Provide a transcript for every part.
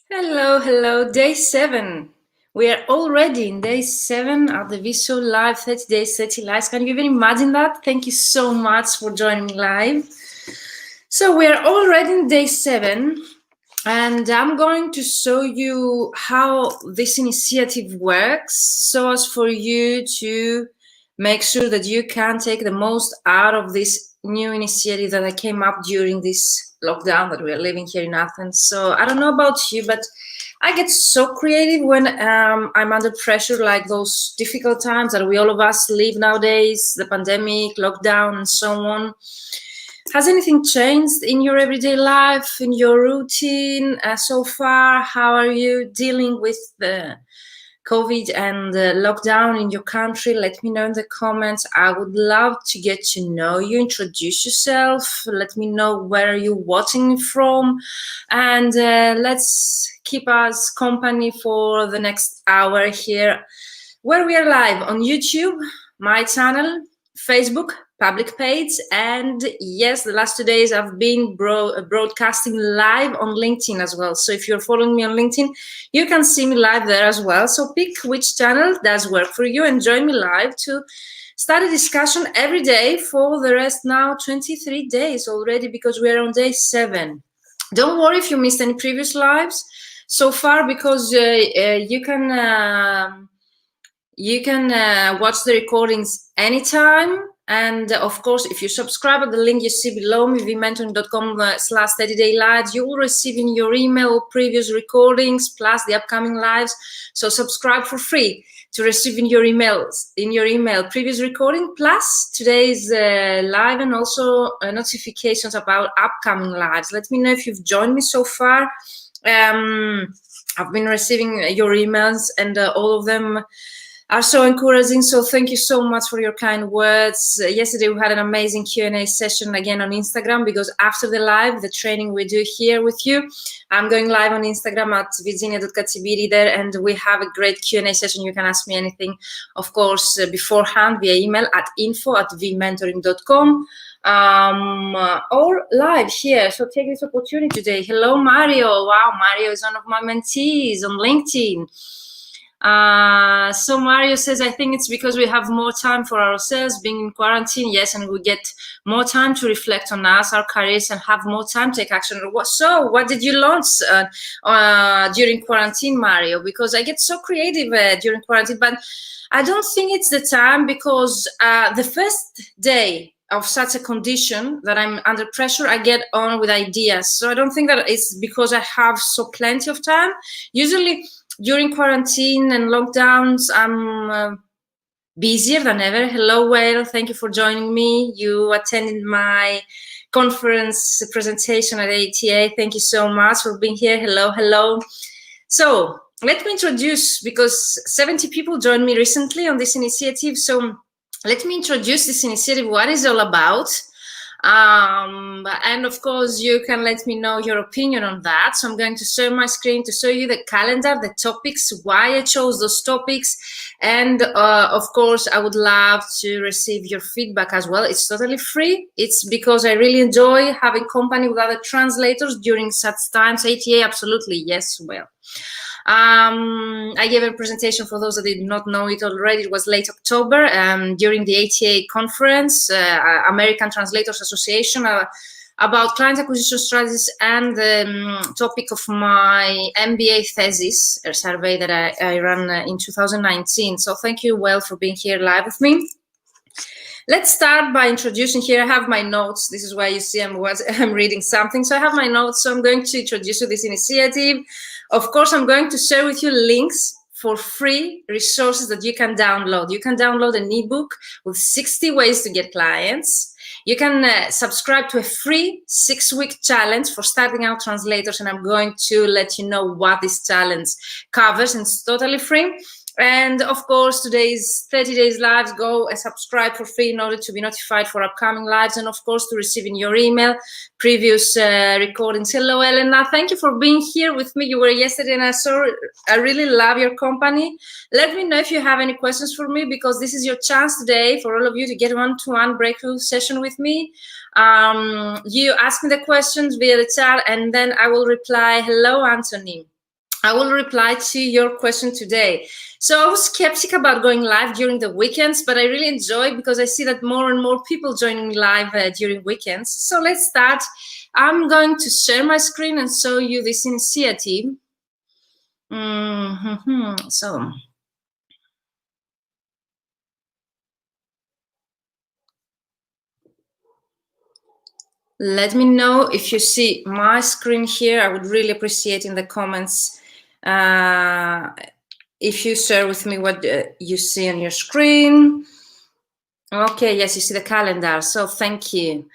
Hello, hello, day 7. We are already in day 7 of the VShow live 30 days, 30 lives. Can you even imagine that? Thank you so much for joining me live. So we are already in day 7, and I'm going to show you how this initiative works so as for you to make sure that you can take the most out of this new initiative that I came up during this lockdown that we are living here in Athens. So I don't know about you, but I get so creative when I'm under pressure, like those difficult times that we all of us live nowadays, the pandemic, lockdown, and so on. Has anything changed in your everyday life, in your routine so far? How are you dealing with the COVID and the lockdown in your country? Let me know in the comments. I would love to get to know you. Introduce yourself. Let me know where you're watching from. And let's keep us company for the next hour here, where we are live on YouTube, my channel, Facebook, public page, and yes, the last 2 days I've been broadcasting live on LinkedIn as well. So if you're following me on LinkedIn, you can see me live there as well. So pick which channel does work for you and join me live to start a discussion every day for the rest now 23 days already, because we are on day 7. Don't worry if you missed any previous lives so far, because you can watch the recordings anytime. And of course, if you subscribe at the link you see below me, vmentoring.com/30day lives, you will receive in your email previous recordings plus the upcoming lives. So subscribe for free to receive in your email previous recording plus today's live, and also notifications about upcoming lives. Let me know if you've joined me so far. I've been receiving your emails, and all of them are so encouraging. So thank you so much for your kind words. Yesterday we had an amazing Q&A session again on Instagram, because after the live, the training we do here with you, I'm going live on Instagram at virginia.katsibiri there, and we have a great Q&A session. You can ask me anything, of course, beforehand via email at info@vmentoring.com. Or live here. So take this opportunity today. Hello, Mario. Wow, Mario is one of my mentees on LinkedIn. So Mario says, I think it's because we have more time for ourselves being in quarantine. Yes, and we get more time to reflect on us, our careers, and have more time to take action. So what did you launch during quarantine, Mario? Because I get so creative during quarantine, but I don't think it's the time, because the first day of such a condition that I'm under pressure, I get on with ideas. So I don't think that it's because I have so plenty of time. Usually during quarantine and lockdowns, I'm busier than ever. Hello, Whale. Thank you for joining me. You attended my conference presentation at ATA. Thank you so much for being here. Hello, hello. So let me introduce, because 70 people joined me recently on this initiative. So let me introduce this initiative, what it's all about. And of course, you can let me know your opinion on that. So I'm going to share my screen to show you the calendar, the topics, why I chose those topics. And of course, I would love to receive your feedback as well. It's totally free. It's because I really enjoy having company with other translators during such times. ATA, absolutely, yes, well. I gave a presentation for those that did not know it already. It was late October during the ATA conference, American Translators Association, about client acquisition strategies, and the topic of my MBA thesis, a survey that I ran in 2019. So thank you, Well, for being here live with me. Let's start by introducing. Here I have my notes. This is why you see I'm reading something. So I have my notes. So I'm going to introduce you this initiative. Of course, I'm going to share with you links for free resources that you can download. You can download an ebook with 60 ways to get clients. You can subscribe to a free 6-week challenge for starting out translators, and I'm going to let you know what this challenge covers, and it's totally free. And of course, today's 30 days lives, go and subscribe for free in order to be notified for upcoming lives, and of course to receive in your email previous recordings. Hello, Elena. Thank you for being here with me. You were yesterday, and I really love your company. Let me know if you have any questions for me, because this is your chance today for all of you to get one-to-one breakthrough session with me. You ask me the questions via the chat, and then I will reply. Hello, Anthony. I will reply to your question today. So I was skeptic about going live during the weekends, but I really enjoy it because I see that more and more people joining me live during weekends. So let's start. I'm going to share my screen and show you this initiative. So let me know if you see my screen here. I would really appreciate in the comments if you share with me what you see on your screen. Okay, yes, you see the calendar, so thank you.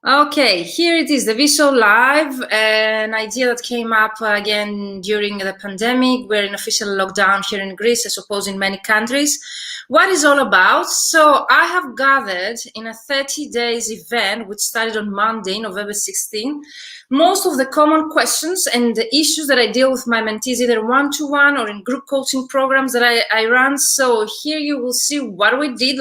Okay, here it is, the VShow Live, an idea that came up again during the pandemic. We're in official lockdown here in Greece, I suppose in many countries. What is all about? So I have gathered in a 30 days event, which started on Monday, November 16, most of the common questions and the issues that I deal with my mentees, either one-to-one or in group coaching programs that I run. So here you will see what we did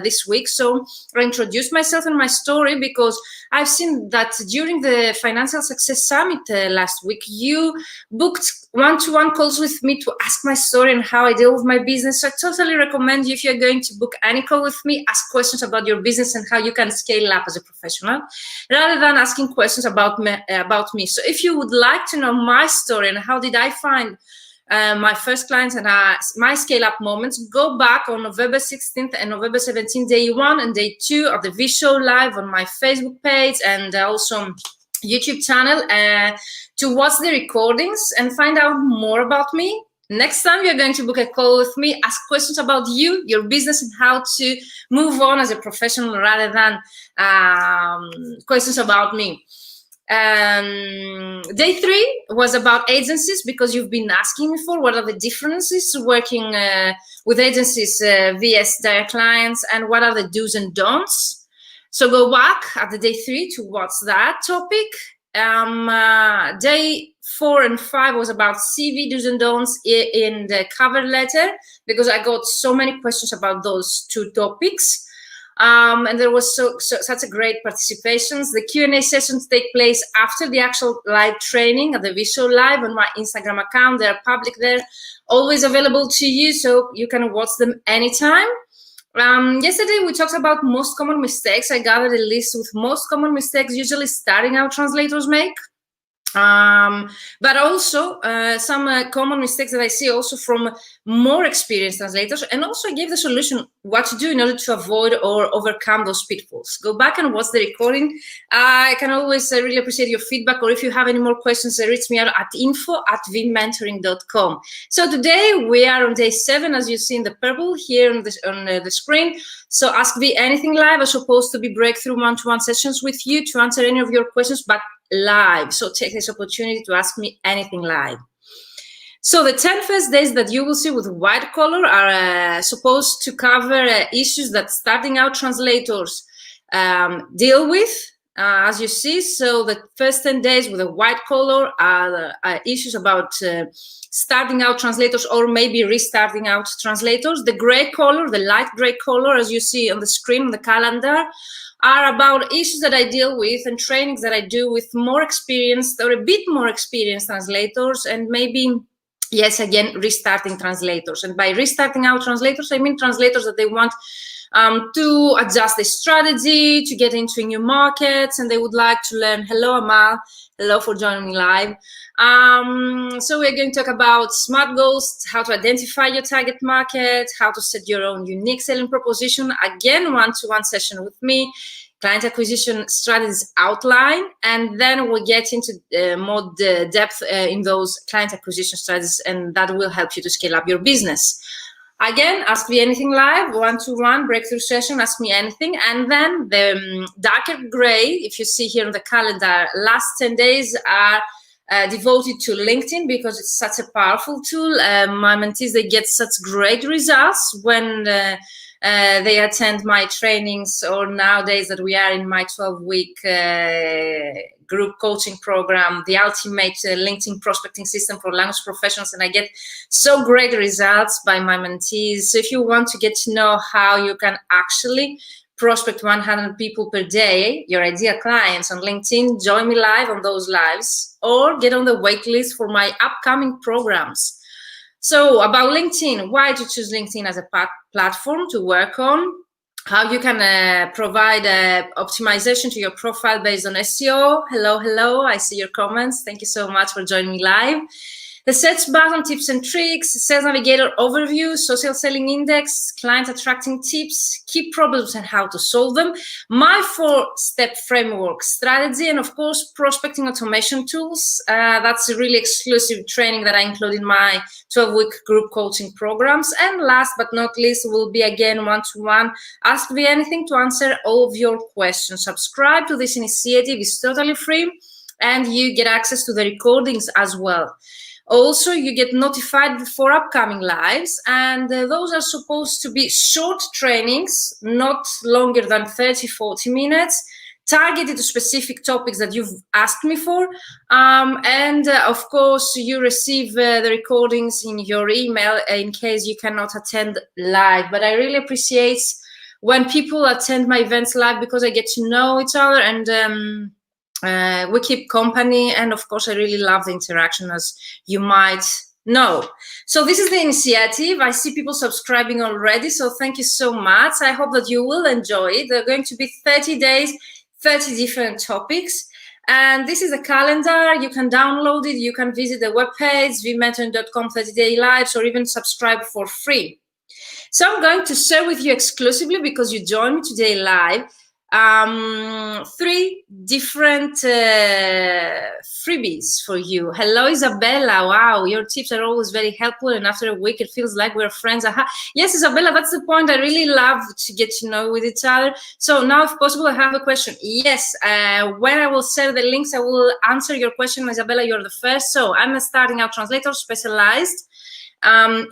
this week. So I introduced myself and my story because I've seen that during the Financial Success Summit last week, you booked one-to-one calls with me to ask my story and how I deal with my business. So I totally recommend you, if you're going to book any call with me, ask questions about your business and how you can scale up as a professional, rather than asking questions about me. So if you would like to know my story and how did I find my first clients and my scale-up moments, go back on November 16th and November 17th, day 1 and day 2 of the VShow Live on my Facebook page and also YouTube channel to watch the recordings and find out more about me. Next time you're going to book a call with me, ask questions about you, your business, and how to move on as a professional rather than questions about me. Day 3 was about agencies, because you've been asking me for what are the differences working with agencies vs direct clients, and what are the do's and don'ts. So go back at the day 3 to watch that topic. Day 4 and 5 was about CV do's and don'ts in the cover letter, because I got so many questions about those 2 topics. And there was such a great participations. The Q&A sessions take place after the actual live training at the VShow Live on my Instagram account. They're public there, always available to you, so you can watch them anytime. Yesterday we talked about most common mistakes. I gathered a list with most common mistakes usually starting out translators make. But also some common mistakes that I see also from more experienced translators, and also I gave the solution what to do in order to avoid or overcome those pitfalls. Go back and watch the recording. I can always really appreciate your feedback, or if you have any more questions, reach me out at info@vmentoring.com. So today we are on day 7, as you see in the purple here on the screen. So Ask Me Anything Live are supposed to be breakthrough one-to-one sessions with you to answer any of your questions, but live. So take this opportunity to ask me anything live. So the 10 first days that you will see with white color are supposed to cover issues that starting out translators deal with, as you see. So the first 10 days with a white color are issues about starting out translators, or maybe restarting out translators. The gray color, the light gray color, as you see on the screen, on the calendar, are about issues that I deal with and trainings that I do with more experienced or a bit more experienced translators, and maybe, yes, again, restarting translators. And by restarting out translators, I mean translators that they want to adjust their strategy, to get into new markets, and they would like to learn. Hello, Amal. Hello for joining me live. So we're going to talk about SMART goals, how to identify your target market, how to set your own unique selling proposition. Again, one-to-one session with me, client acquisition strategies outline, and then we'll get into more depth in those client acquisition strategies, and that will help you to scale up your business. Again, Ask Me Anything Live, one-to-one breakthrough session, Ask Me Anything. And then the darker gray, if you see here on the calendar, last 10 days are devoted to LinkedIn, because it's such a powerful tool. My mentees, they get such great results when they attend my trainings, or nowadays that we are in my 12-week group coaching program, the ultimate LinkedIn prospecting system for language professionals, and I get so great results by my mentees. So if you want to get to know how you can actually prospect 100 people per day, your ideal clients on LinkedIn, join me live on those lives, or get on the wait list for my upcoming programs. So about LinkedIn, why to choose LinkedIn as a platform to work on, how you can provide optimization to your profile based on SEO. Hello, I see your comments. Thank you so much for joining me live. The search button, tips and tricks, sales navigator overview, social selling index, client attracting tips, key problems and how to solve them, my 4-step framework strategy, and of course, prospecting automation tools. That's a really exclusive training that I include in my 12-week group coaching programs. And last but not least, will be again one-to-one, ask me anything to answer all of your questions. Subscribe to this initiative, it's totally free, and you get access to the recordings as well. Also, you get notified for upcoming lives, and those are supposed to be short trainings, not longer than 30-40 minutes, targeted to specific topics that you've asked me for. Of course, you receive the recordings in your email in case you cannot attend live. But I really appreciate when people attend my events live, because I get to know each other, and we keep company, and of course I really love the interaction, as you might know. So this is the initiative. I see people subscribing already, so thank you so much. I hope that you will enjoy it. There are going to be 30 days, 30 different topics, and this is a calendar. You can download it, you can visit the webpage vmentoring.com 30-day lives, or even subscribe for free. So I'm going to share with you exclusively, because you joined me today live, 3 different freebies for you. Hello, Isabella. Wow, your tips are always very helpful, and after a week it feels like we're friends. Yes, Isabella, that's the point. I really love to get to know with each other. So now, if possible, I have a question. Yes, when I will share the links, I will answer your question. Isabella, you're the first. So I'm a starting out translator, specialized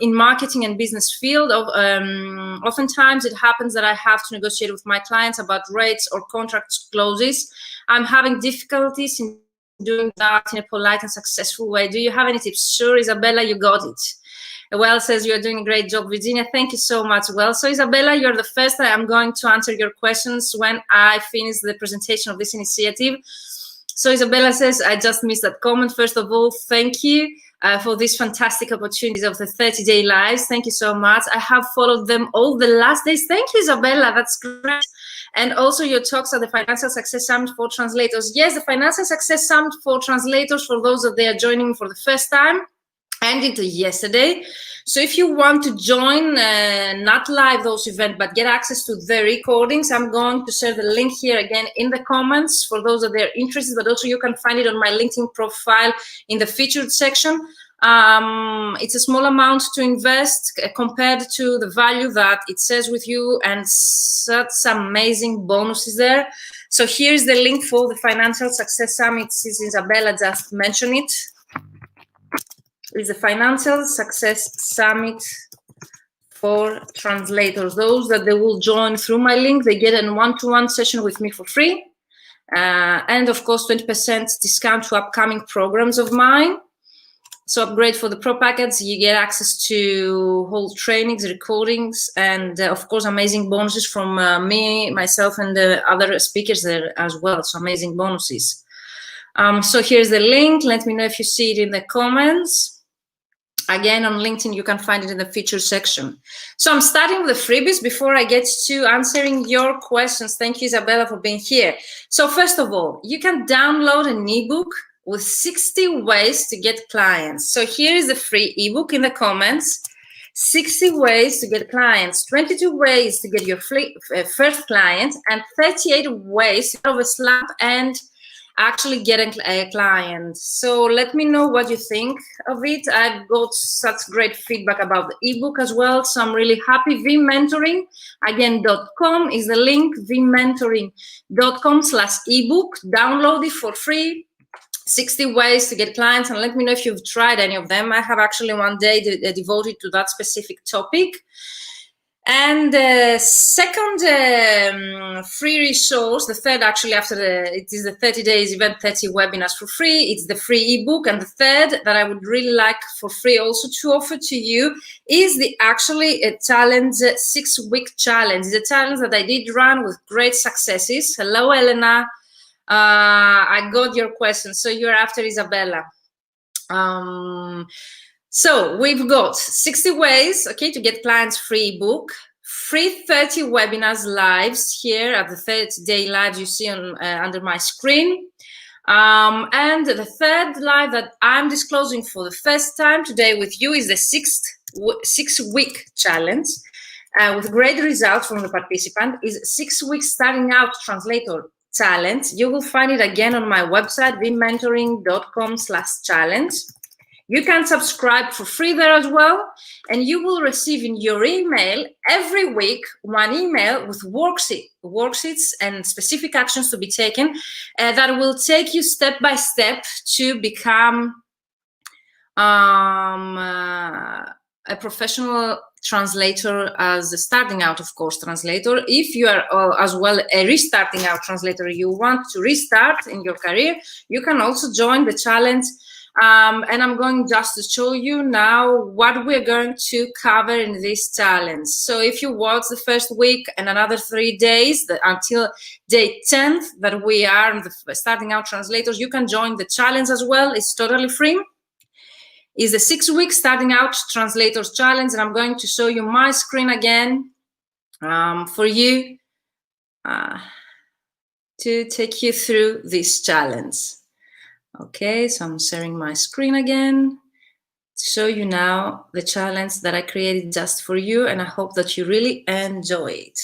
in marketing and business field. Oftentimes it happens that I have to negotiate with my clients about rates or contract clauses. I'm having difficulties in doing that in a polite and successful way. Do you have any tips? Sure, Isabella, you got it. Well says you're doing a great job, Virginia. Thank you so much. Well, so Isabella, you're the first. I'm going to answer your questions when I finish the presentation of this initiative. So Isabella says, I just missed that comment. First of all, thank you for these fantastic opportunities of the 30-day lives. Thank you so much. I have followed them all the last days. Thank you, Isabella. That's great. And also your talks at the Financial Success Summit for Translators. Yes, the Financial Success Summit for Translators, for those that they are joining for the first time, ended yesterday. So if you want to join, not live those events, but get access to the recordings, I'm going to share the link here again in the comments for those that they're interested, but also you can find it on my LinkedIn profile in the featured section. It's a small amount to invest compared to the value that it says with you, and such amazing bonuses there. So here's the link for the Financial Success Summit, since Isabella just mentioned it. Is the Financial Success Summit for Translators. Those that they will join through my link, they get a one-to-one session with me for free. And of course, 20% discount to upcoming programs of mine. So upgrade for the pro package, you get access to whole trainings, recordings, and of course, amazing bonuses from me, myself, and the other speakers there as well. So amazing bonuses. So here's the link. Let me know if you see it in the comments. Again, on LinkedIn, you can find it in the feature section. So I'm starting with the freebies before I get to answering your questions. Thank you, Isabella, for being here. So first of all, you can download an ebook with 60 ways to get clients. So here is the free ebook in the comments. 60 ways to get clients, 22 ways to get your first client, and 38 ways to have a slap and actually getting a client. So let me know what you think of it. I've got such great feedback about the ebook as well, so I'm really happy. VMentoring, again, .com is the link, vmentoring.com/ebook. Download it for free. 60 ways to get clients, and let me know if you've tried any of them. I have actually one day devoted to that specific topic. And the second free resource, the third actually after it is the 30 days event, 30 webinars for free. It's the free ebook. And the third that I would really like for free also to offer to you is the actually a challenge, 6-week challenge. It's a challenge that I did run with great successes. Hello, Elena. I got your question. So you're after Isabella. So we've got 60 ways, okay, to get clients free ebook, free 30 webinars lives here at the 30-day lives you see on under my screen. And the third live that I'm disclosing for the first time today with you is the 6-week challenge with great results from the participant. Is 6 weeks starting out translator challenge. You will find it again on my website, vmentoring.com/challenge. You can subscribe for free there as well, and you will receive in your email every week one email with worksheets and specific actions to be taken that will take you step by step to become a professional translator, as a starting out, of course, translator. If you are as well a restarting out translator, you want to restart in your career, you can also join the challenge. And I'm going just to show you now what we're going to cover in this challenge. So if you watch the first week and another 3 days until day 10th that we are in the starting out translators, you can join the challenge as well. It's totally free. It's the 6-week starting out translators challenge, and I'm going to show you my screen again for you to take you through this challenge. Okay, so I'm sharing my screen again to show you now the challenge that I created just for you, and I hope that you really enjoy it.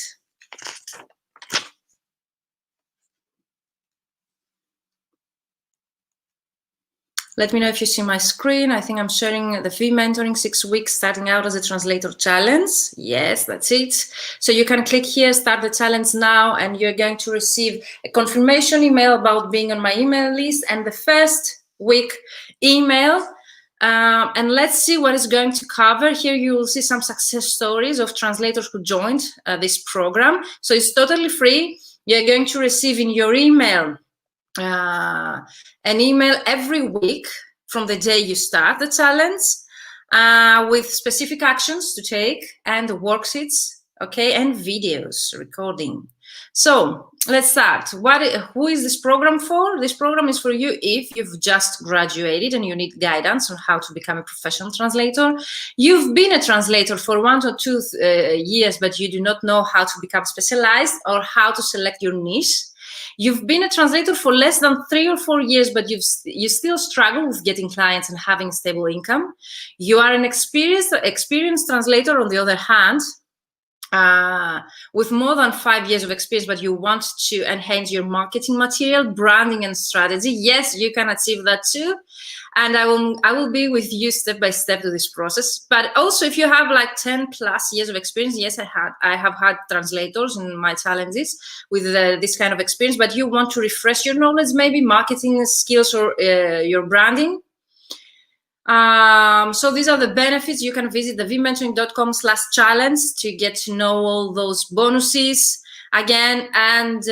Let me know if you see my screen. I think I'm sharing the free mentoring 6 weeks starting out as a translator challenge. Yes, that's it. So you can click here, start the challenge now, and you're going to receive a confirmation email about being on my email list and the first week email. And let's see what it's going to cover. Here you will see some success stories of translators who joined this program. So it's totally free. You're going to receive in your email an email every week from the day you start the challenge with specific actions to take and worksheets, okay, and videos recording. So let's start. Who is this program for? This program is for you if you've just graduated and you need guidance on how to become a professional translator. You've been a translator for 1 or 2 years, but you do not know how to become specialized or how to select your niche. You've been a translator for less than 3 or 4 years, but you still struggle with getting clients and having stable income. You are an experienced translator, on the other hand, with more than 5 years of experience, but you want to enhance your marketing material, branding, and strategy. Yes, you can achieve that too. And I will be with you step by step to this process. But also, if you have like 10 plus years of experience, yes, I have had translators in my challenges with this kind of experience, but you want to refresh your knowledge, maybe marketing skills or your branding. So these are the benefits. You can visit the vmentoring.com/challenge to get to know all those bonuses again. And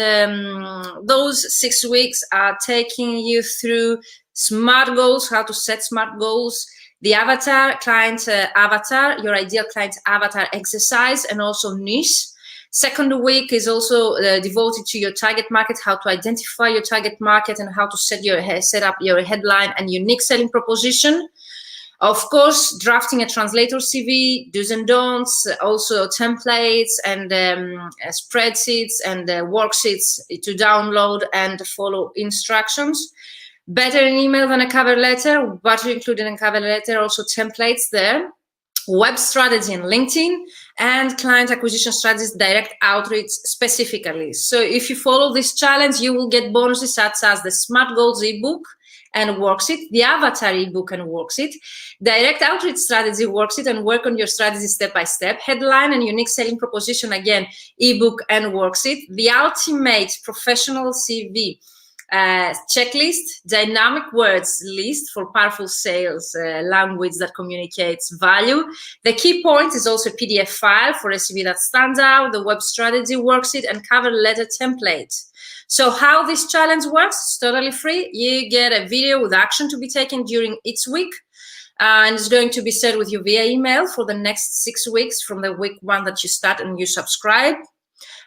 those 6 weeks are taking you through SMART goals, how to set SMART goals, the avatar, client avatar, your ideal client avatar exercise, and also niche. Second week is also devoted to your target market, how to identify your target market and how to set up your headline and unique selling proposition. Of course, drafting a translator CV, do's and don'ts, also templates and spreadsheets and worksheets to download and follow instructions. Better an email than a cover letter, but to include in a cover letter, also templates there. Web strategy in LinkedIn, and client acquisition strategies, direct outreach specifically. So if you follow this challenge, you will get bonuses such as the SMART Goals ebook and worksheet, the avatar ebook and worksheet, direct outreach strategy worksheet and work on your strategy step by step, headline and unique selling proposition, again, ebook and worksheet, the ultimate professional CV checklist, dynamic words list for powerful sales language that communicates value. The key point is also a PDF file for recipe that stands out, the web strategy worksheet, and cover letter template. So how this challenge works, it's totally free. You get a video with action to be taken during each week. And it's going to be shared with you via email for the next 6 weeks from the week 1 that you start and you subscribe.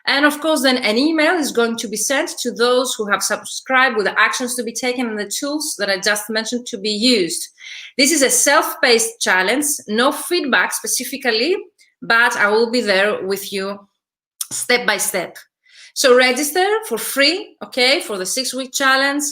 And of course, then an email is going to be sent to those who have subscribed with the actions to be taken and the tools that I just mentioned to be used. This is a self-paced challenge, no feedback specifically, but I will be there with you step by step. So register for free, okay, for the 6-week challenge.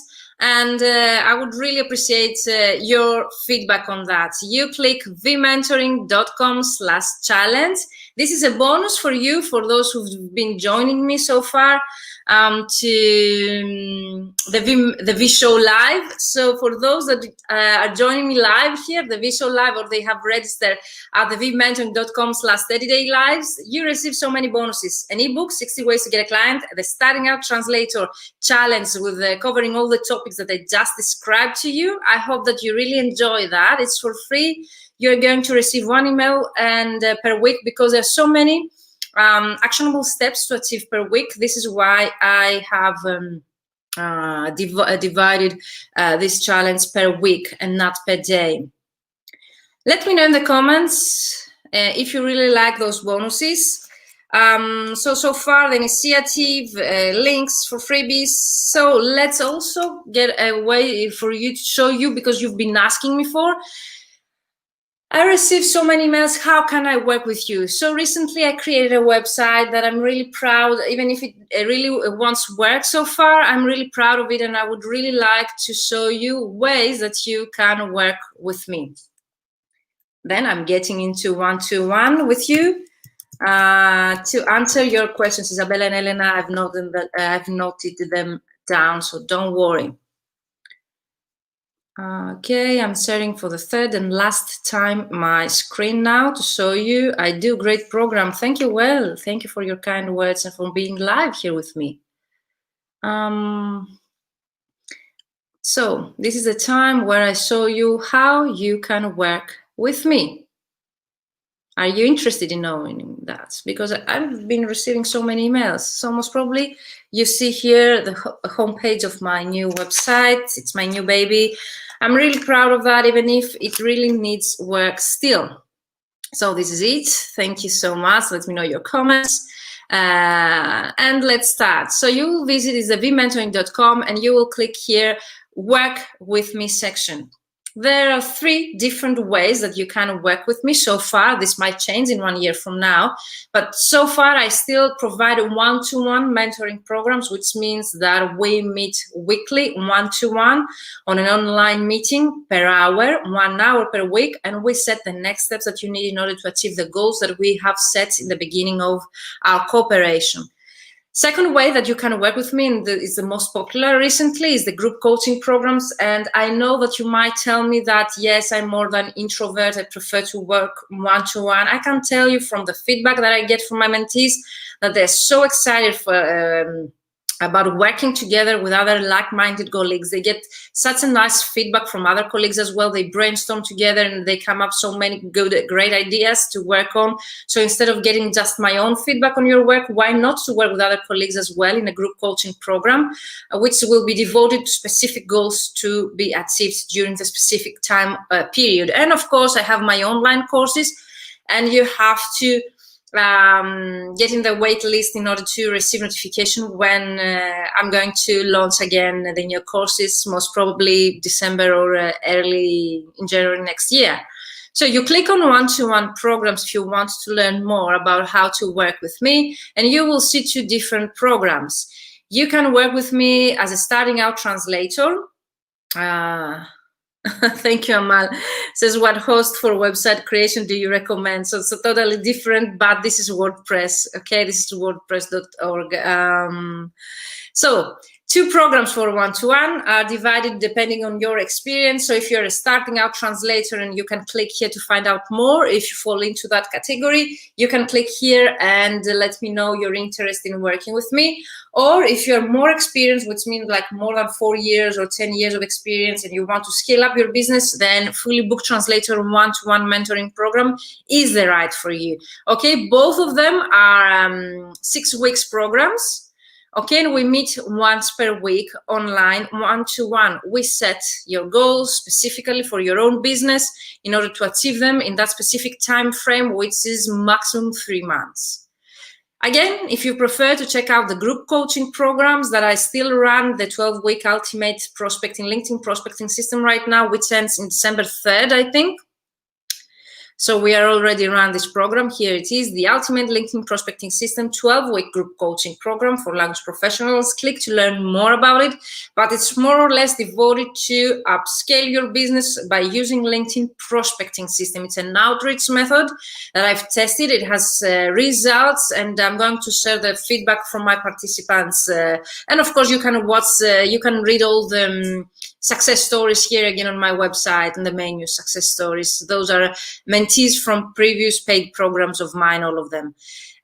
And I would really appreciate your feedback on that. You click vmentoring.com/challenge. This is a bonus for you, for those who've been joining me so far, to the VShow Live. So for those that are joining me live here, the VShow Live, or they have registered at the vmentoring.com/30day lives, you receive so many bonuses. An ebook, 60 ways to get a client, the Starting Out Translator challenge with covering all the topics that I just described to you. I hope that you really enjoy that. It's for free. You're going to receive 1 email and per week, because there's so many actionable steps to achieve per week. This is why I have divided this challenge per week and not per day. Let me know in the comments if you really like those bonuses. So far the initiative, links for freebies. So let's also get a way for you to show you, because you've been asking me for. I received so many emails, how can I work with you? So recently I created a website that I'm really proud, even if it really wants work so far, I'm really proud of it, and I would really like to show you ways that you can work with me. Then I'm getting into one-to-one with you to answer your questions. Isabella and Elena, I've noted them down, so don't worry. Okay, I'm sharing for the 3rd and last time my screen now to show you. I do great program. Thank you. Well, thank you for your kind words and for being live here with me. So this is the time where I show you how you can work with me. Are you interested in knowing that? Because I've been receiving so many emails. So most probably you see here the homepage of my new website. It's my new baby. I'm really proud of that, even if it really needs work still. So this is it. Thank you so much. Let me know your comments. And let's start. So you will visit is the vmentoring.com and you will click here, work with me section. There are 3 different ways that you can work with me so far. This might change in 1 year from now, but so far I still provide one-to-one mentoring programs, which means that we meet weekly one-to-one on an online meeting per hour, 1 hour per week, and we set the next steps that you need in order to achieve the goals that we have set in the beginning of our cooperation. Second way that you can work with me, and is the most popular recently, is the group coaching programs. And I know that you might tell me that, yes, I'm more than introvert, I prefer to work one-to-one. I can tell you from the feedback that I get from my mentees that they're so excited for about working together with other like-minded colleagues. They get such a nice feedback from other colleagues as well. They brainstorm together and they come up so many great ideas to work on. So instead of getting just my own feedback on your work, why not to work with other colleagues as well in a group coaching program, which will be devoted to specific goals to be achieved during the specific time period. And of course, I have my online courses, and you have to get in the wait list in order to receive notification when I'm going to launch again the new courses, most probably December or early in January next year. So you click on one-to-one programs if you want to learn more about how to work with me, and you will see 2 different programs. You can work with me as a starting out translator. Thank you, Amal. Says, what host for website creation do you recommend? So it's a totally different, but this is WordPress. Okay, this is WordPress.org. So 2 programs for one-to-one are divided depending on your experience. So if you're a starting out translator, and you can click here to find out more. If you fall into that category, you can click here and let me know you're interested in working with me. Or if you're more experienced, which means like more than 4 years or 10 years of experience, and you want to scale up your business, then fully booked translator one-to-one mentoring program is the right for you. Okay, both of them are 6 weeks programs. Okay, and we meet once per week online, one-to-one. We set your goals specifically for your own business in order to achieve them in that specific time frame, which is maximum 3 months. Again, if you prefer to check out the group coaching programs that I still run, the 12-week Ultimate Prospecting LinkedIn Prospecting System right now, which ends in December 3rd, I think. So we are already run this program. Here it is, the Ultimate LinkedIn Prospecting System 12-week group coaching program for language professionals. Click to learn more about it, but it's more or less devoted to upscale your business by using LinkedIn prospecting system. It's an outreach method that I've tested. It has results, and I'm going to share the feedback from my participants. And of course, you can watch, you can read all the success stories here again on my website in the menu, success stories. Those are mentees from previous paid programs of mine, all of them.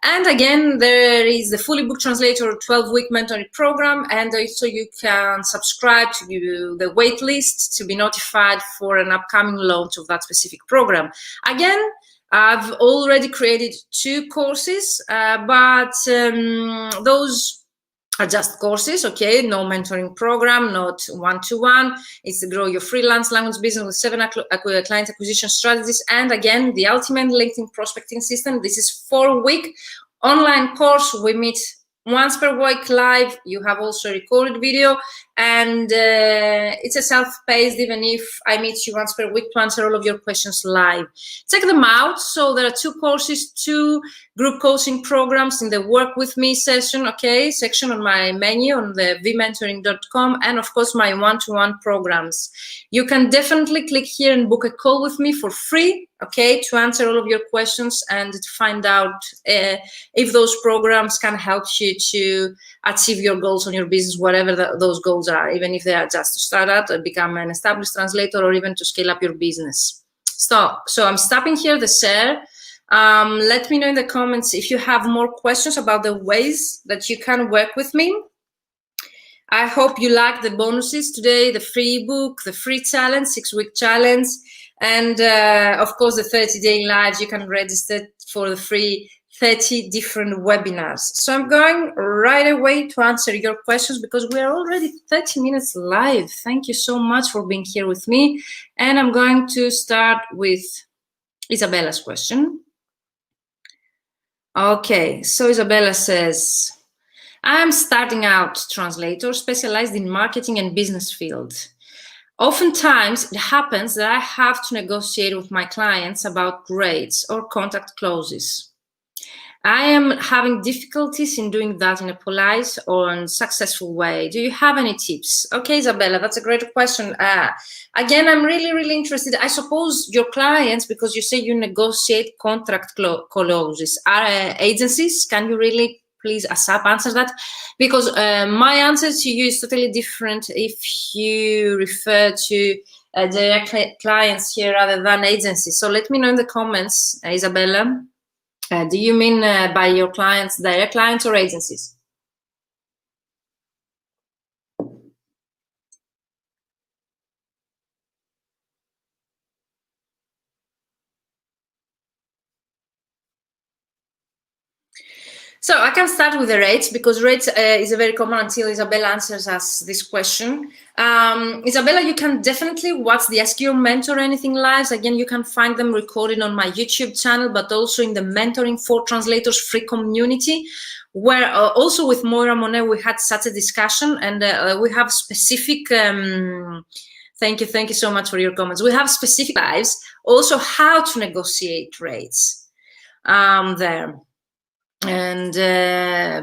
And again, there is the fully booked translator 12-week mentoring program, and also you can subscribe to the wait list to be notified for an upcoming launch of that specific program. Again, I've already created 2 courses, but those are just courses, okay? No mentoring program, not one-to-one. It's to grow your freelance language business with 7 client acquisition strategies. And again, the Ultimate LinkedIn Prospecting System. This is 4-week online course. We meet once per week live. You have also a recorded video, and it's a self-paced, even if I meet you once per week to answer all of your questions live. Check them out. So there are 2 courses, 2 group coaching programs in the work with me section, okay, section on my menu on the vmentoring.com, and of course my one-to-one programs. You can definitely click here and book a call with me for free, okay, to answer all of your questions and to find out if those programs can help you to achieve your goals on your business, whatever those goals are, even if they are just to start out, become an established translator, or even to scale up your business. So I'm stopping here the share. Let me know in the comments if you have more questions about the ways that you can work with me. I hope you like the bonuses today, the free ebook, the free challenge, 6-week challenge, and of course the 30-day lives. You can register for the free 30 different webinars. So I'm going right away to answer your questions because we are already 30 minutes live. Thank you so much for being here with me. And I'm going to start with Isabella's question. Okay, so Isabella says, I'm starting out translator specialized in marketing and business field. Oftentimes it happens that I have to negotiate with my clients about rates or contract clauses. I am having difficulties in doing that in a polite or successful way. Do you have any tips? Okay, Isabella, that's a great question. Again, I'm really interested. I suppose your clients, because you say you negotiate contract clauses, are agencies. Can you really please ASAP answer that? Because my answer to you is totally different if you refer to direct clients here rather than agencies. So let me know in the comments, Isabella. Do you mean by your clients, direct clients or agencies? So I can start with the rates because rates is a very common until Isabella answers us this question. Isabella, you can definitely watch the Ask Your Mentor Anything lives. Again, you can find them recorded on my YouTube channel, but also in the Mentoring for Translators free community, where also with Moira Monet, we had such a discussion, and we have specific, thank you so much for your comments. We have specific lives, also how to negotiate rates there. And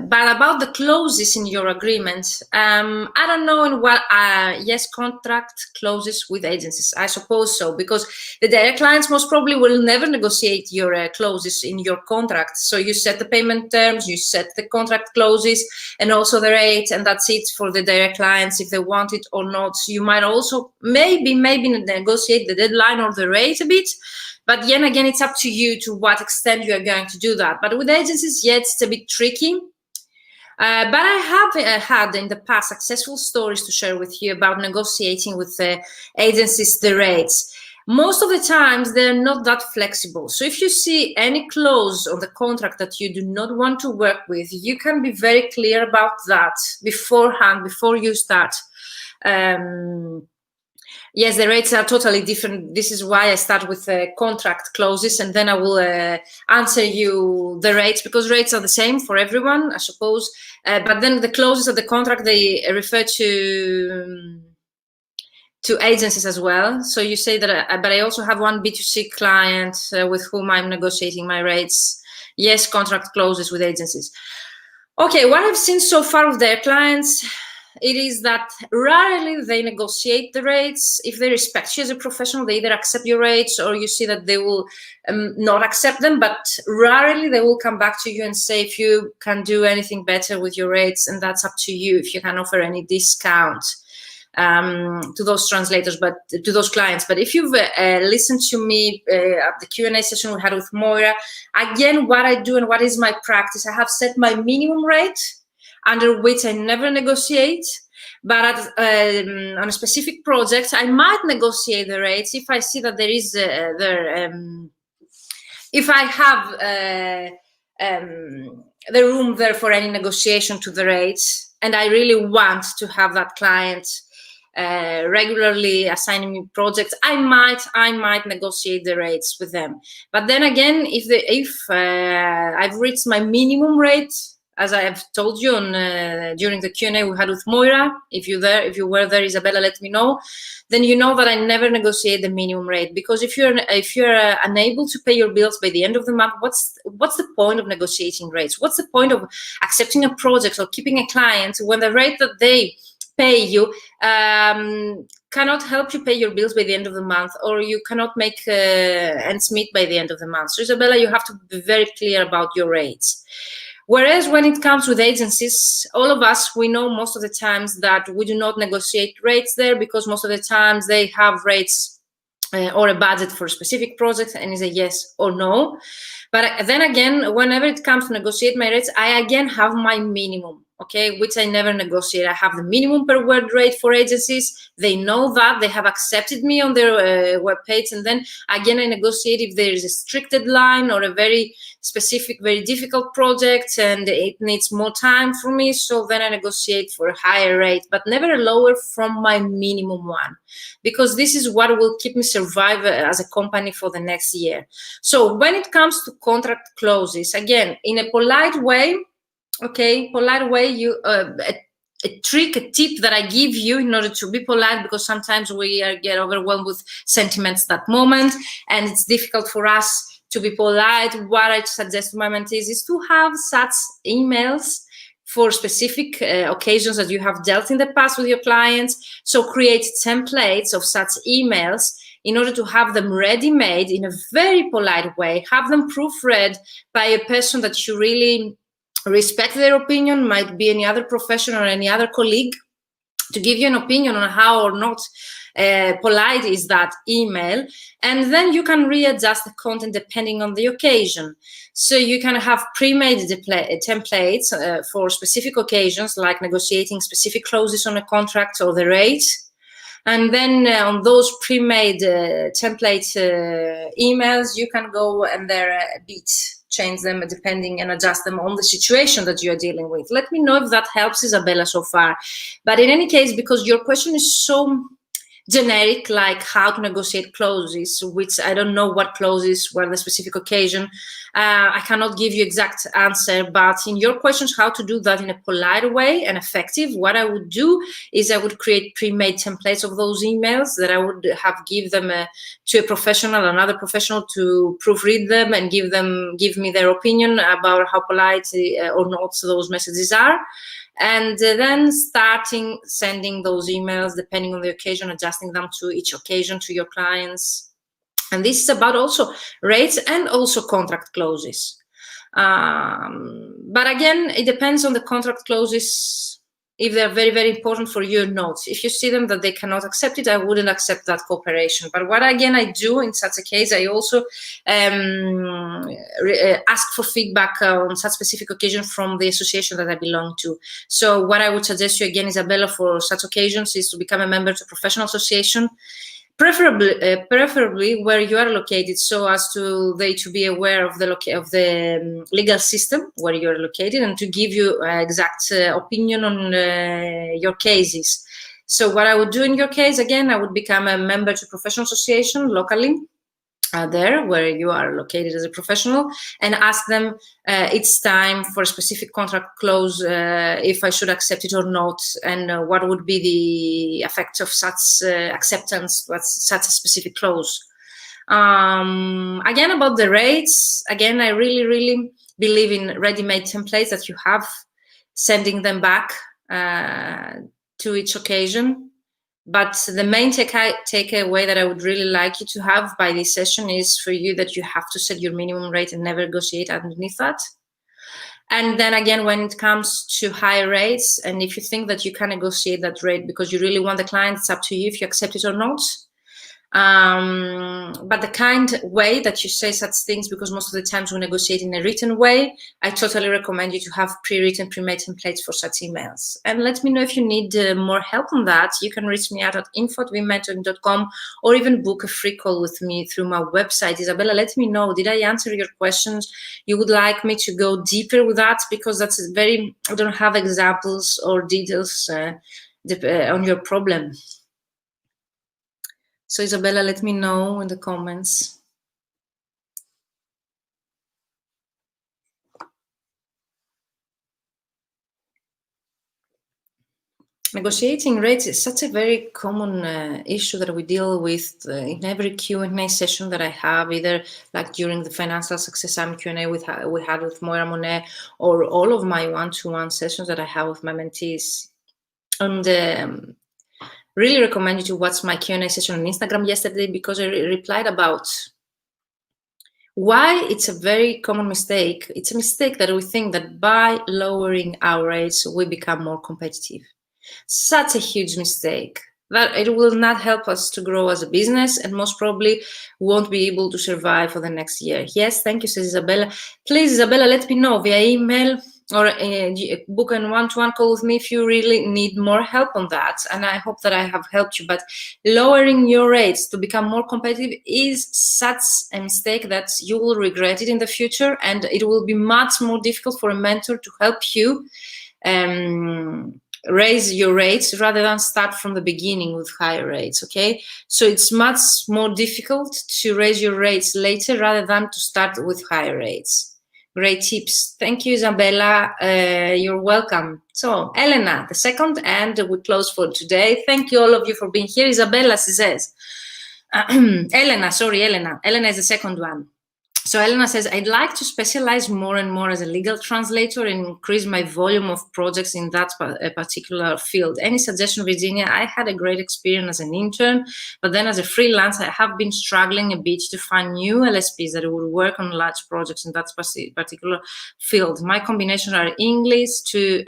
but about the clauses in your agreement, I don't know in what yes, contract clauses with agencies, I suppose so, because the direct clients most probably will never negotiate your clauses in your contract. So you set the payment terms, you set the contract clauses, and also the rate, and that's it for the direct clients if they want it or not. You might also maybe negotiate the deadline or the rate a bit. But then again, it's up to you to what extent you are going to do that. But with agencies, yeah, it's a bit tricky. But I have had in the past successful stories to share with you about negotiating with agencies the rates. Most of the times, they're not that flexible. So if you see any clause on the contract that you do not want to work with, you can be very clear about that beforehand, before you start. Yes, the rates are totally different. This is why I start with contract clauses, and then I will answer you the rates, because rates are the same for everyone, I suppose. But then the clauses of the contract, they refer to agencies as well. So you say that, but I also have one B2C client with whom I'm negotiating my rates. Yes, contract clauses with agencies. Okay, what I've seen so far with their clients, it is that rarely they negotiate the rates. If they respect you as a professional, they either accept your rates, or you see that they will not accept them, but rarely they will come back to you and say if you can do anything better with your rates, and that's up to you, if you can offer any discount to those translators, but to those clients. But if you've listened to me at the Q&A session we had with Moira, again, what I do and what is my practice, I have set my minimum rate, under which I never negotiate. But on a specific project, I might negotiate the rates if I see that there is if I have the room there for any negotiation to the rates, and I really want to have that client regularly assigning me projects, I might negotiate the rates with them. But then again, if I've reached my minimum rate, as I have told you during the Q&A we had with Moira, if you were there, Isabella, let me know. Then you know that I never negotiate the minimum rate, because if you're unable to pay your bills by the end of the month, what's the point of negotiating rates? What's the point of accepting a project or keeping a client when the rate that they pay you cannot help you pay your bills by the end of the month, or you cannot make ends meet by the end of the month? So Isabella, you have to be very clear about your rates. Whereas when it comes with agencies, all of us, we know most of the times that we do not negotiate rates there, because most of the times they have rates or a budget for a specific project, and is a yes or no. But then again, whenever it comes to negotiate my rates, I again have my minimum, okay, which I never negotiate. I have the minimum per word rate for agencies. They know that. They have accepted me on their webpage. And then again, I negotiate if there is a strict deadline or a very specific, very difficult project and it needs more time for me. So then I negotiate for a higher rate, but never lower from my minimum one, because this is what will keep me survive as a company for the next year. So when it comes to contract clauses, again, in a polite way, okay, polite way, you a trick, a tip that I give you in order to be polite, because sometimes we get overwhelmed with sentiments that moment, and it's difficult for us to be polite. What I suggest to my mentees is to have such emails for specific occasions that you have dealt in the past with your clients. So create templates of such emails in order to have them ready-made in a very polite way, have them proofread by a person that you really respect their opinion, might be any other professional or any other colleague, to give you an opinion on how or not polite is that email. And then you can readjust the content depending on the occasion. So you can have pre-made templates for specific occasions, like negotiating specific clauses on a contract or the rate. And then on those pre-made template emails, you can go and there a bit change them depending and adjust them on the situation that you are dealing with. Let me know if that helps, Isabella, so far. But in any case, because your question is so generic, like how to negotiate clauses, which I don't know what clauses were the specific occasion. I cannot give you exact answer, but in your questions, how to do that in a polite way and effective, what I would do is I would create pre-made templates of those emails that I would have give them to a professional, another professional, to proofread them and give me their opinion about how polite or not those messages are. And then starting sending those emails, depending on the occasion, adjusting them to each occasion to your clients. And this is about also rates and also contract clauses. But again, it depends on the contract clauses, if they're very, very important for your notes. If you see them that they cannot accept it, I wouldn't accept that cooperation. But what again I do in such a case, I also ask for feedback on such specific occasion from the association that I belong to. So what I would suggest you again, Isabella, for such occasions is to become a member to a professional association, preferably where you are located, so as to they to be aware of the legal system where you are located and to give you exact opinion on your cases. So what I would do in your case, again, I would become a member to professional association locally, there where you are located as a professional, and ask them it's time for a specific contract clause, if I should accept it or not, and what would be the effect of such acceptance, what's such a specific clause. Again, about the rates, again, I really believe in ready-made templates that you have, sending them back to each occasion. But the main takeaway that I would really like you to have by this session is for you that you have to set your minimum rate and never negotiate underneath that. And then again, when it comes to high rates, and if you think that you can negotiate that rate because you really want the client, it's up to you if you accept it or not. But the kind way that you say such things, because most of the times we negotiate in a written way, I totally recommend you to have pre-written, pre-made templates for such emails. And let me know if you need more help on that. You can reach me out at info@wmentoring.com, or even book a free call with me through my website. Isabella, let me know, did I answer your questions? You would like me to go deeper with that? Because that's I don't have examples or details on your problem. So Isabella, let me know in the comments. Negotiating rates is such a very common issue that we deal with in every Q&A session that I have, either like during the Financial Success Summit Q&A we had with Moira Monet, or all of my one-to-one sessions that I have with my mentees. And really recommend you to watch my Q&A session on Instagram yesterday, because I replied about why it's a very common mistake. It's a mistake that we think that by lowering our rates, we become more competitive. Such a huge mistake that it will not help us to grow as a business, and most probably won't be able to survive for the next year. Yes, thank you, says Isabella. Please, Isabella, let me know via email or book a one-to-one call with me if you really need more help on that. And I hope that I have helped you. But lowering your rates to become more competitive is such a mistake that you will regret it in the future, and it will be much more difficult for a mentor to help you raise your rates rather than start from the beginning with higher rates. Okay, so it's much more difficult to raise your rates later rather than to start with higher rates. Great tips. Thank you, Isabella. You're welcome. So Elena, the second, and we close for today. Thank you all of you for being here. Isabella says, Elena is the second one. So Elena says, I'd like to specialize more and more as a legal translator and increase my volume of projects in that particular field. Any suggestion, Virginia? I had a great experience as an intern, but then as a freelance, I have been struggling a bit to find new LSPs that would work on large projects in that particular field. My combinations are English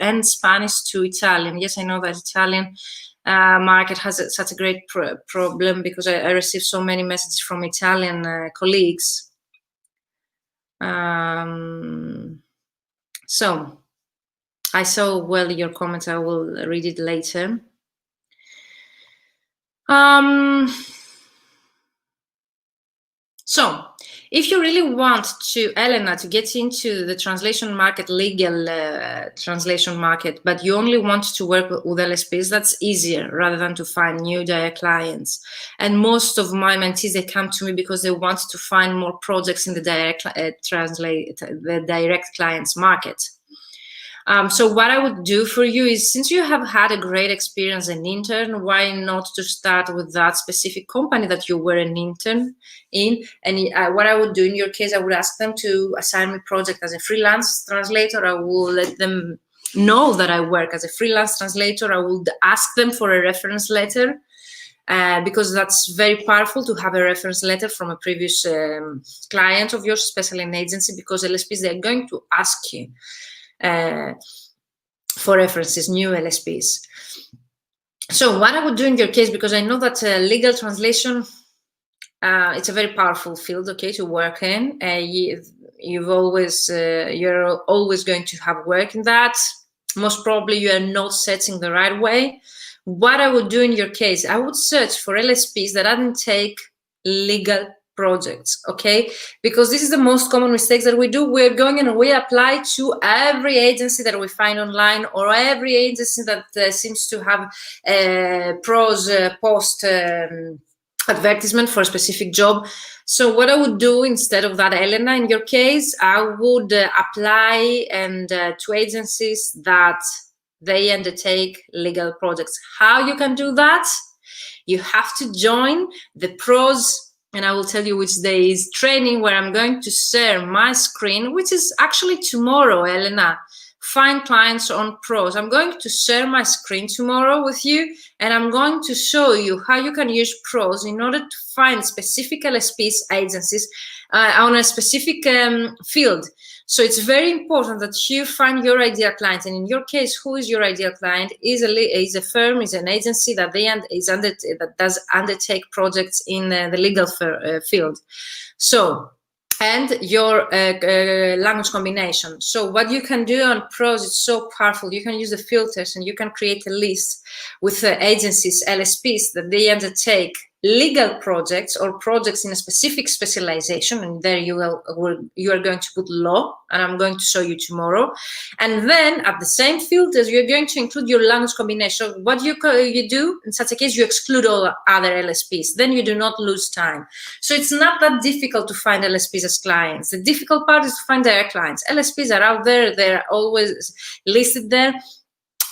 and Spanish to Italian. Yes, I know that Italian market has such a great problem, because I receive so many messages from Italian colleagues. So I saw well your comments. I will read it later. So If you really want to, Elena, to get into the translation market, legal translation market, but you only want to work with LSPs, that's easier rather than to find new direct clients. And most of my mentees, they come to me because they want to find more projects in the direct clients market. So what I would do for you is, since you have had a great experience as an intern, why not to start with that specific company that you were an intern in? And what I would do in your case, I would ask them to assign me project as a freelance translator. I will let them know that I work as a freelance translator. I would ask them for a reference letter. Because that's very powerful to have a reference letter from a previous client of yours, especially an agency, because LSPs, they're going to ask you for references, new LSPs. So what I would do in your case, because I know that legal translation, it's a very powerful field, okay, to work in. You're always going to have work in that. Most probably you are not searching the right way. What I would do in your case, I would search for LSPs that undertake legal projects, okay? Because this is the most common mistakes that we do. We're going and we apply to every agency that we find online, or every agency that seems to have a post advertisement for a specific job. So what I would do instead of that, Elena, in your case, I would apply to agencies that they undertake legal projects. How you can do that? You have to join the pros, and I will tell you which day is training, where I'm going to share my screen, which is actually tomorrow, Elena. Find clients on pros. I'm going to share my screen tomorrow with you, and I'm going to show you how you can use pros in order to find specific LSPs agencies on a specific field. So it's very important that you find your ideal client. And in your case, who is your ideal client? Is a firm, is an agency that that does undertake projects in the legal field. So, and your language combination. So what you can do on pros is so powerful. You can use the filters and you can create a list with agencies, LSPs, that they undertake legal projects or projects in a specific specialization, and there you are going to put law, and I'm going to show you tomorrow. And then at the same filters, you're going to include your language combination. What you do in such a case, you exclude all other LSPs, then you do not lose time. So it's not that difficult to find LSPs as clients. The difficult part is to find direct clients. LSPs are out there, they're always listed there.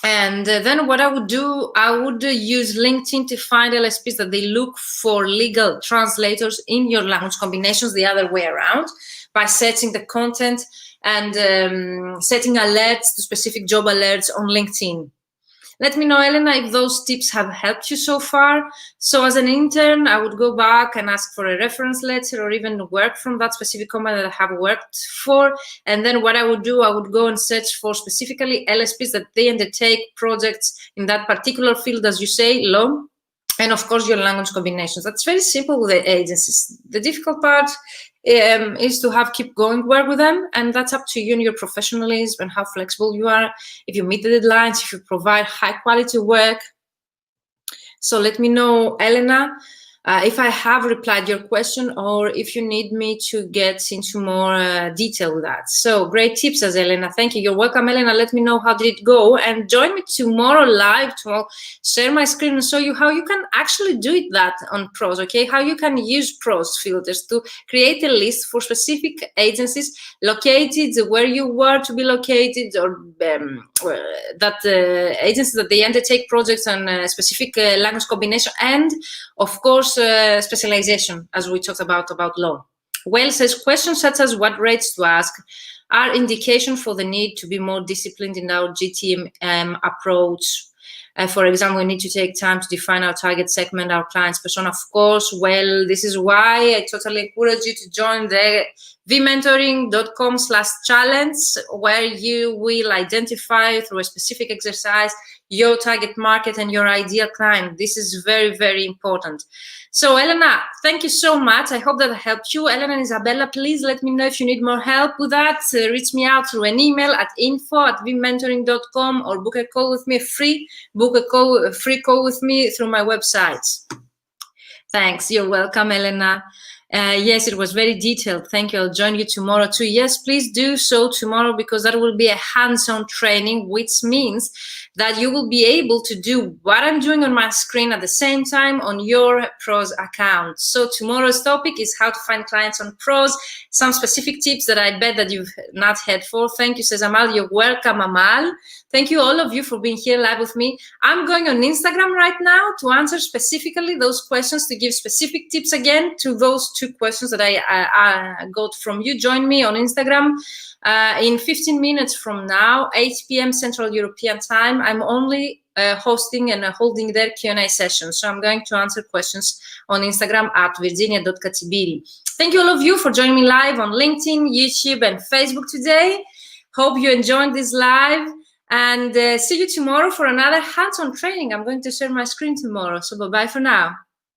And then what I would do, I would use LinkedIn to find LSPs that they look for legal translators in your language combinations, the other way around, by setting the content and setting alerts to specific job alerts on LinkedIn. Let me know, Elena, if those tips have helped you so far. So as an intern, I would go back and ask for a reference letter, or even work from that specific company that I have worked for. And then what I would do, I would go and search for specifically LSPs that they undertake projects in that particular field, as you say, law. And of course, your language combinations. That's very simple with the agencies. The difficult part is to keep going work with them, and that's up to you and your professionalism and how flexible you are, if you meet the deadlines, if you provide high quality work. So let me know, Elena, if I have replied your question, or if you need me to get into more detail with that. So great tips, as Elena. Thank you. You're welcome, Elena. Let me know how did it go, and join me tomorrow live. Tomorrow, share my screen and show you how you can actually do that on pros. Okay, how you can use pros filters to create a list for specific agencies located where you were to be located, or agencies that they undertake projects on a specific language combination, and of course specialization, as we talked about law. Well says, questions such as what rates to ask are indication for the need to be more disciplined in our GTM approach. For example, we need to take time to define our target segment, our client's persona, of course. Well, this is why I totally encourage you to join the vmentoring.com/challenge, where you will identify through a specific exercise your target market and your ideal client. This is very, very important. So, Elena, thank you so much. I hope that helped you. Elena and Isabella, please let me know if you need more help with that. Reach me out through an email at info@vmentoring.com, or book a call with me, free call with me through my website. Thanks. You're welcome, Elena. Yes, it was very detailed. Thank you. I'll join you tomorrow too. Yes, please do so tomorrow, because that will be a hands-on training, which means that you will be able to do what I'm doing on my screen at the same time on your Pros account. So tomorrow's topic is how to find clients on Pros, some specific tips that I bet that you've not had for. Thank you, says Amal. You're welcome, Amal. Thank you all of you for being here live with me. I'm going on Instagram right now to answer specifically those questions, to give specific tips again to those 2 questions that I got from you. Join me on Instagram in 15 minutes from now, 8 p.m. Central European Time. I'm only hosting and holding their Q&A session. So I'm going to answer questions on Instagram at virginia.katibiri. Thank you all of you for joining me live on LinkedIn, YouTube, and Facebook today. Hope you enjoyed this live. And see you tomorrow for another hands-on training. I'm going to share my screen tomorrow. So bye-bye for now.